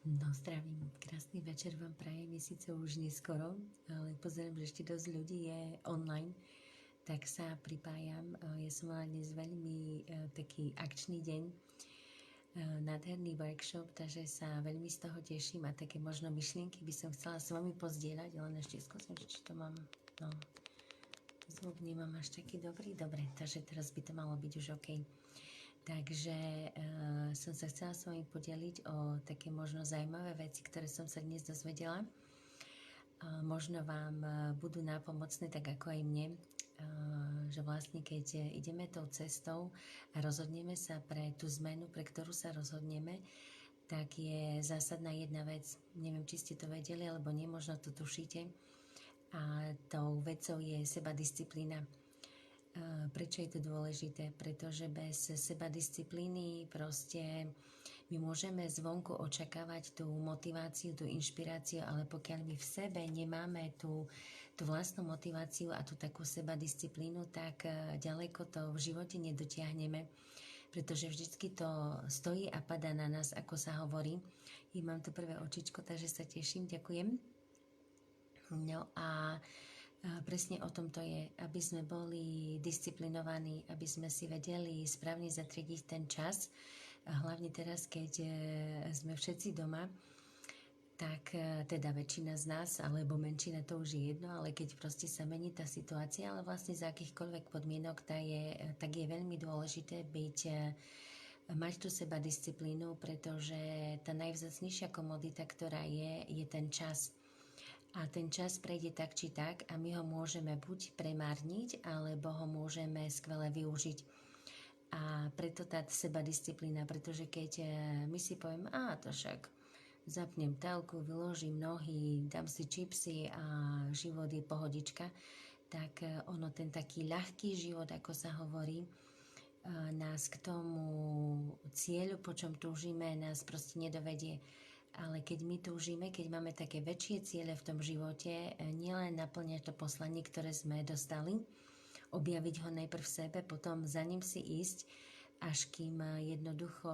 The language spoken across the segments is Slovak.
No, zdravím. Krásny večer vám prajem. Je síce už neskoro, ale pozerám, že ešte dosť ľudí je online, tak sa pripájam. Ja som mala dnes veľmi taký akčný deň, nádherný workshop, takže sa veľmi z toho teším a také možno myšlienky by som chcela s vami pozdieľať, len ešte skúsim, či to mám, no, zvuk nemám až taký dobrý. Dobre, takže teraz by to malo byť už OK. Takže som sa chcela s vami podeliť o také možno zaujímavé veci, ktoré som sa dnes dozvedela. Možno vám budú nápomocné, tak ako aj mne, že vlastne keď ideme tou cestou a rozhodneme sa pre tú zmenu, pre ktorú sa rozhodneme, tak je zásadná jedna vec. Neviem, či ste to vedeli, alebo nie, možno to tušíte. A tou vecou je sebadisciplína. Prečo je to dôležité? Pretože bez sebadisciplíny proste my môžeme zvonku očakávať tú motiváciu, tú inšpiráciu, ale pokiaľ my v sebe nemáme tú vlastnú motiváciu a tú takú sebadisciplínu, tak ďaleko to v živote nedotiahneme, pretože vždycky to stojí a padá na nás, ako sa hovorí. I mám tu prvé očičko, takže sa teším, ďakujem. No a presne o tom to je, aby sme boli disciplinovaní, aby sme si vedeli správne zatriediť ten čas. Hlavne teraz, keď sme všetci doma, tak teda väčšina z nás, alebo menšina, to už je jedno, ale keď proste sa mení tá situácia, ale vlastne za akýchkoľvek podmienok, tak je veľmi dôležité mať tú sebadisciplínu, pretože tá najvzácnejšia komodita, ktorá je ten čas. A ten čas prejde tak či tak a my ho môžeme buď premárniť, alebo ho môžeme skvele využiť. A preto tá sebadisciplína, pretože keď my si poviem, to však zapnem telku, vyložím nohy, dám si čipsy a život je pohodička, tak ono ten taký ľahký život, ako sa hovorí, nás k tomu cieľu, po čom túžime, nás proste nedovedie. Ale keď my túžime, keď máme také väčšie ciele v tom živote, nielen naplňať to poslanie, ktoré sme dostali, objaviť ho najprv v sebe, potom za ním si ísť, až kým jednoducho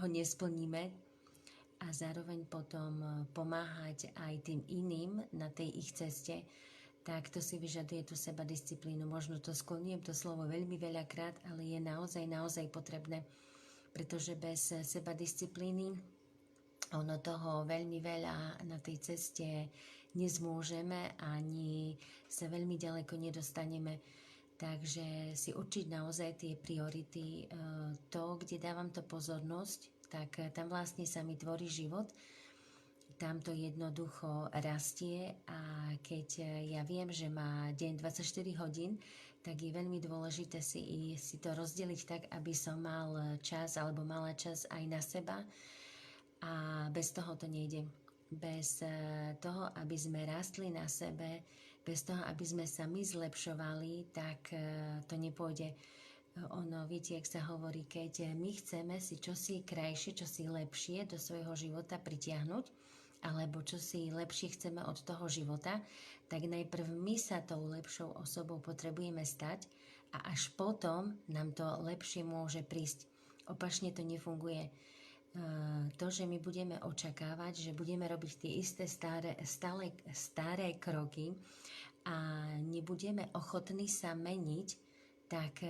ho nesplníme a zároveň potom pomáhať aj tým iným na tej ich ceste, tak to si vyžaduje tú sebadisciplínu. Možno to skloňujem to slovo veľmi veľakrát, ale je naozaj potrebné, pretože bez sebadisciplíny ono toho veľmi veľa na tej ceste nezmôžeme, ani sa veľmi ďaleko nedostaneme. Takže si určiť naozaj tie priority, to, kde dávam to pozornosť, tak tam vlastne sa mi tvorí život, tam to jednoducho rastie a keď ja viem, že má deň 24 hodín, tak je veľmi dôležité si to rozdeliť tak, aby som mal čas alebo mala čas aj na seba. A bez toho to nejde. Bez toho, aby sme rastli na sebe, bez toho, aby sme sa my zlepšovali, tak to nepôjde. Ono, viete, jak sa hovorí, keď my chceme si čosi krajšie, čosi lepšie do svojho života pritiahnuť, alebo čosi lepšie chceme od toho života, tak najprv my sa tou lepšou osobou potrebujeme stať a až potom nám to lepšie môže prísť. Opačne to nefunguje. To, že my budeme očakávať, že budeme robiť tie isté staré kroky a nebudeme ochotní sa meniť, tak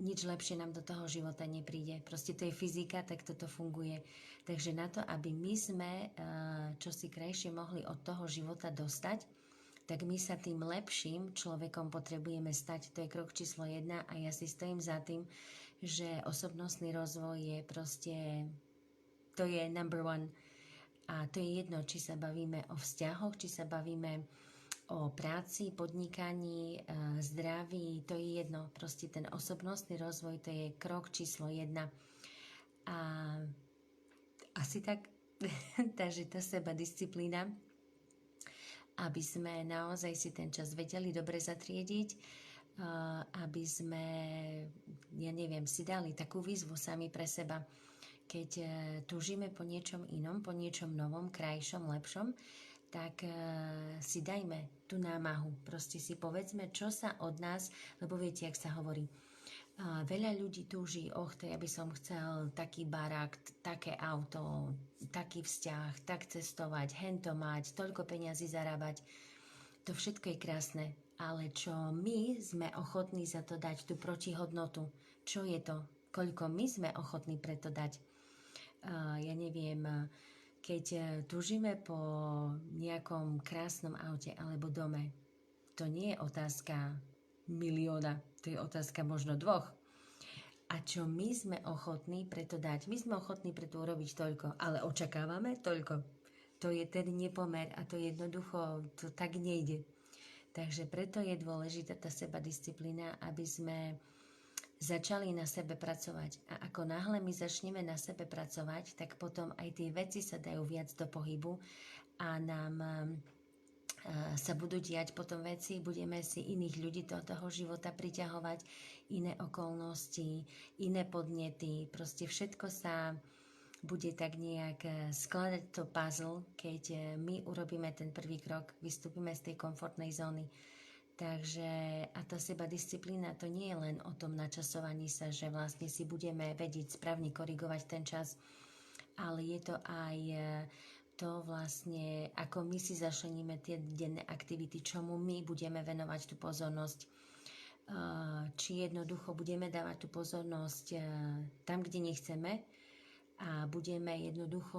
nič lepšie nám do toho života nepríde. Proste to je fyzika, tak toto funguje. Takže na to, aby my sme čosi krajšie mohli od toho života dostať, tak my sa tým lepším človekom potrebujeme stať. To je krok číslo 1 a ja si stojím za tým, že osobnostný rozvoj je proste... To je number one. A to je jedno, či sa bavíme o vzťahoch, či sa bavíme o práci, podnikaní, zdraví, to je jedno. Proste ten osobnostný rozvoj, to je krok číslo 1. A asi tak, takže to sebadisciplína, aby sme naozaj si ten čas vedeli dobre zatriediť, aby sme, ja neviem, si dali takú výzvu sami pre seba. Keď túžime po niečom inom, po niečom novom, krajšom, lepšom, tak si dajme tú námahu. Proste si povedzme, čo sa od nás, lebo viete, jak sa hovorí, Veľa ľudí túží, to ja by som chcel taký barák, také auto, taký vzťah, tak cestovať, hento mať, toľko peňazí zarábať. To všetko je krásne, ale čo my sme ochotní za to dať, tú protihodnotu, čo je to, koľko my sme ochotní preto dať. Ja neviem, keď túžime po nejakom krásnom aute alebo dome, to nie je otázka milióna, to je otázka možno 2. A čo my sme ochotní preto dať? My sme ochotní preto urobiť toľko, ale očakávame toľko. To je ten nepomer a to jednoducho, to tak nejde. Takže preto je dôležitá tá sebadisciplína, aby sme začali na sebe pracovať. A ako náhle my začneme na sebe pracovať, tak potom aj tie veci sa dajú viac do pohybu a nám sa budú diať potom veci, budeme si iných ľudí do toho života priťahovať, iné okolnosti, iné podnety, proste všetko sa bude tak nejak skladať to puzzle, keď my urobíme ten prvý krok, vystúpime z tej komfortnej zóny. Takže a tá sebadisciplína to nie je len o tom načasovaní sa, že vlastne si budeme vedieť správne korigovať ten čas, ale je to aj to vlastne, ako my si zašleníme tie denné aktivity, čomu my budeme venovať tú pozornosť. Či jednoducho budeme dávať tú pozornosť tam, kde nechceme a budeme jednoducho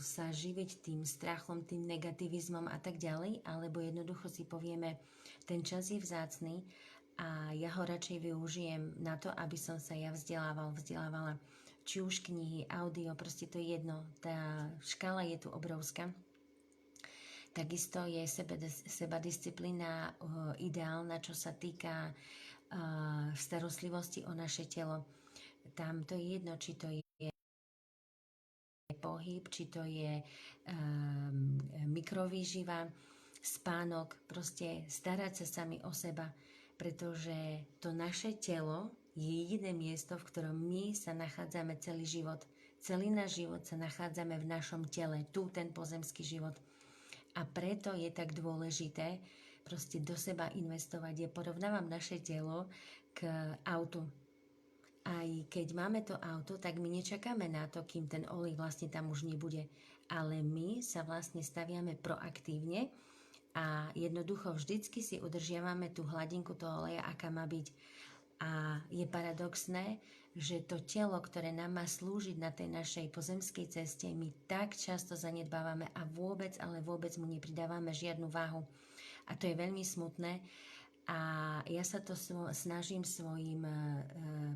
sa živiť tým strachom, tým negativizmom a tak ďalej, alebo jednoducho si povieme, ten čas je vzácny a ja ho radšej využijem na to, aby som sa ja vzdelávala. Či už knihy, audio, proste to je jedno. Tá škála je tu obrovská. Takisto je sebadisciplína ideálna, čo sa týka starostlivosti o naše telo. Tam to je jedno, či to je pohyb, či to je mikrovýživa, spánok, proste starať sa sami o seba, pretože to naše telo je jediné miesto, v ktorom my sa nachádzame celý život. Celý náš život sa nachádzame v našom tele, tu ten pozemský život. A preto je tak dôležité proste do seba investovať. Ja porovnávam naše telo k autu. Aj keď máme to auto, tak my nečakáme na to, kým ten olej vlastne tam už nebude. Ale my sa vlastne staviame proaktívne a jednoducho vždycky si udržiavame tú hladinku toho oleja, aká má byť. A je paradoxné, že to telo, ktoré nám má slúžiť na tej našej pozemskej ceste, my tak často zanedbávame a vôbec, ale vôbec mu nepridávame žiadnu váhu. A to je veľmi smutné. A ja sa to snažím svojim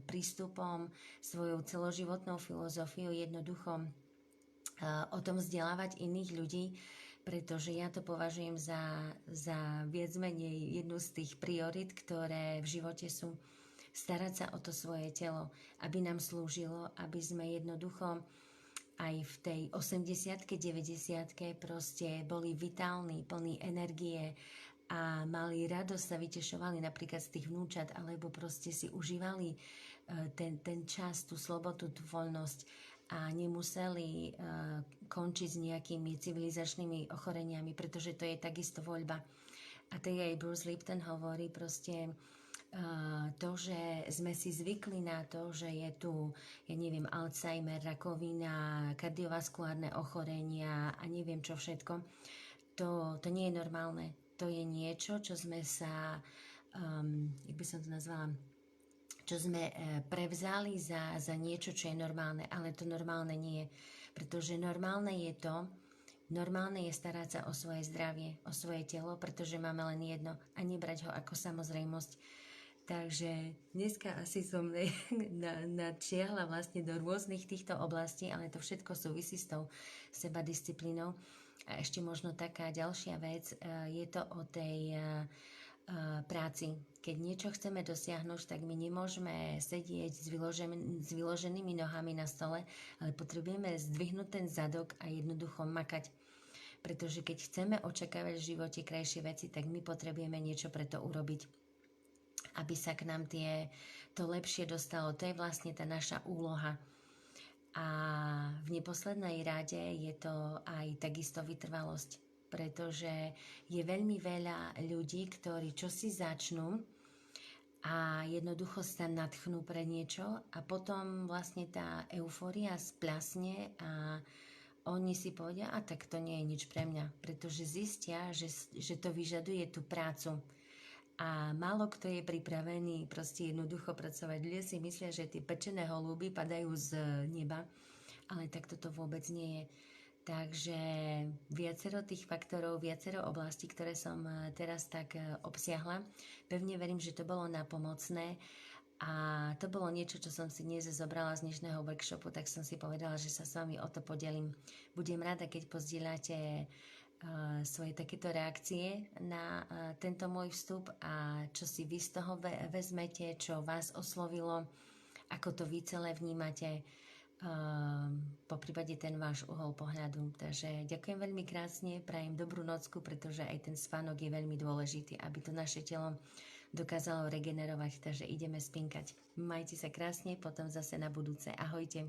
prístupom, svojou celoživotnou filozofiou jednoducho o tom vzdelávať iných ľudí, pretože ja to považujem za viac menej jednu z tých priorit, ktoré v živote sú starať sa o to svoje telo, aby nám slúžilo, aby sme jednoducho aj v tej 80-ke, 90-ke proste boli vitálni, plní energie a mali radosť, sa vytešovali napríklad z tých vnúčat, alebo proste si užívali ten čas, tú slobodu, tú voľnosť a nemuseli končiť s nejakými civilizačnými ochoreniami, pretože to je takisto voľba. A to aj Bruce Lipton hovorí proste, to, že sme si zvykli na to, že je tu, ja neviem, Alzheimer, rakovina, kardiovaskulárne ochorenia a neviem čo všetko, to nie je normálne. To je niečo, čo sme sa, jak by som to nazvala, čo sme prevzali za niečo, čo je normálne, ale to normálne nie je. Pretože normálne je starať sa o svoje zdravie, o svoje telo, pretože máme len jedno a nebrať ho ako samozrejmosť. Takže dneska asi som nadčiahla vlastne do rôznych týchto oblastí, ale to všetko súvisí s tou sebadisciplínou. A ešte možno taká ďalšia vec, je to o tej práci. Keď niečo chceme dosiahnuť, tak my nemôžeme sedieť s vyloženými nohami na stole, ale potrebujeme zdvihnúť ten zadok a jednoducho makať. Pretože keď chceme očakávať v živote krajšie veci, tak my potrebujeme niečo pre to urobiť, aby sa k nám to lepšie dostalo. To je vlastne tá naša úloha. A v neposlednej rade je to aj takisto vytrvalosť, pretože je veľmi veľa ľudí, ktorí čosi začnú a jednoducho sa nadchnú pre niečo a potom vlastne tá eufória splasne a oni si povedia, a tak to nie je nič pre mňa, pretože zistia, že to vyžaduje tú prácu. A málo kto je pripravený proste jednoducho pracovať. Ľudia si myslia, že tie pečené holúby padajú z neba, ale tak toto vôbec nie je. Takže viacero tých faktorov, viacero oblastí, ktoré som teraz tak obsiahla. Pevne verím, že to bolo napomocné a to bolo niečo, čo som si dnes zobrala z dnešného workshopu, tak som si povedala, že sa s vami o to podelím. Budem rada, keď pozdieľate svoje takéto reakcie na tento môj vstup a čo si vy z toho vezmete, čo vás oslovilo, ako to vy celé vnímate, po prípade ten váš uhol pohľadu. Takže ďakujem veľmi krásne, prajem dobrú nocku, pretože aj ten spánok je veľmi dôležitý, aby to naše telo dokázalo regenerovať, takže ideme spinkať. Majte sa krásne, potom zase na budúce. Ahojte.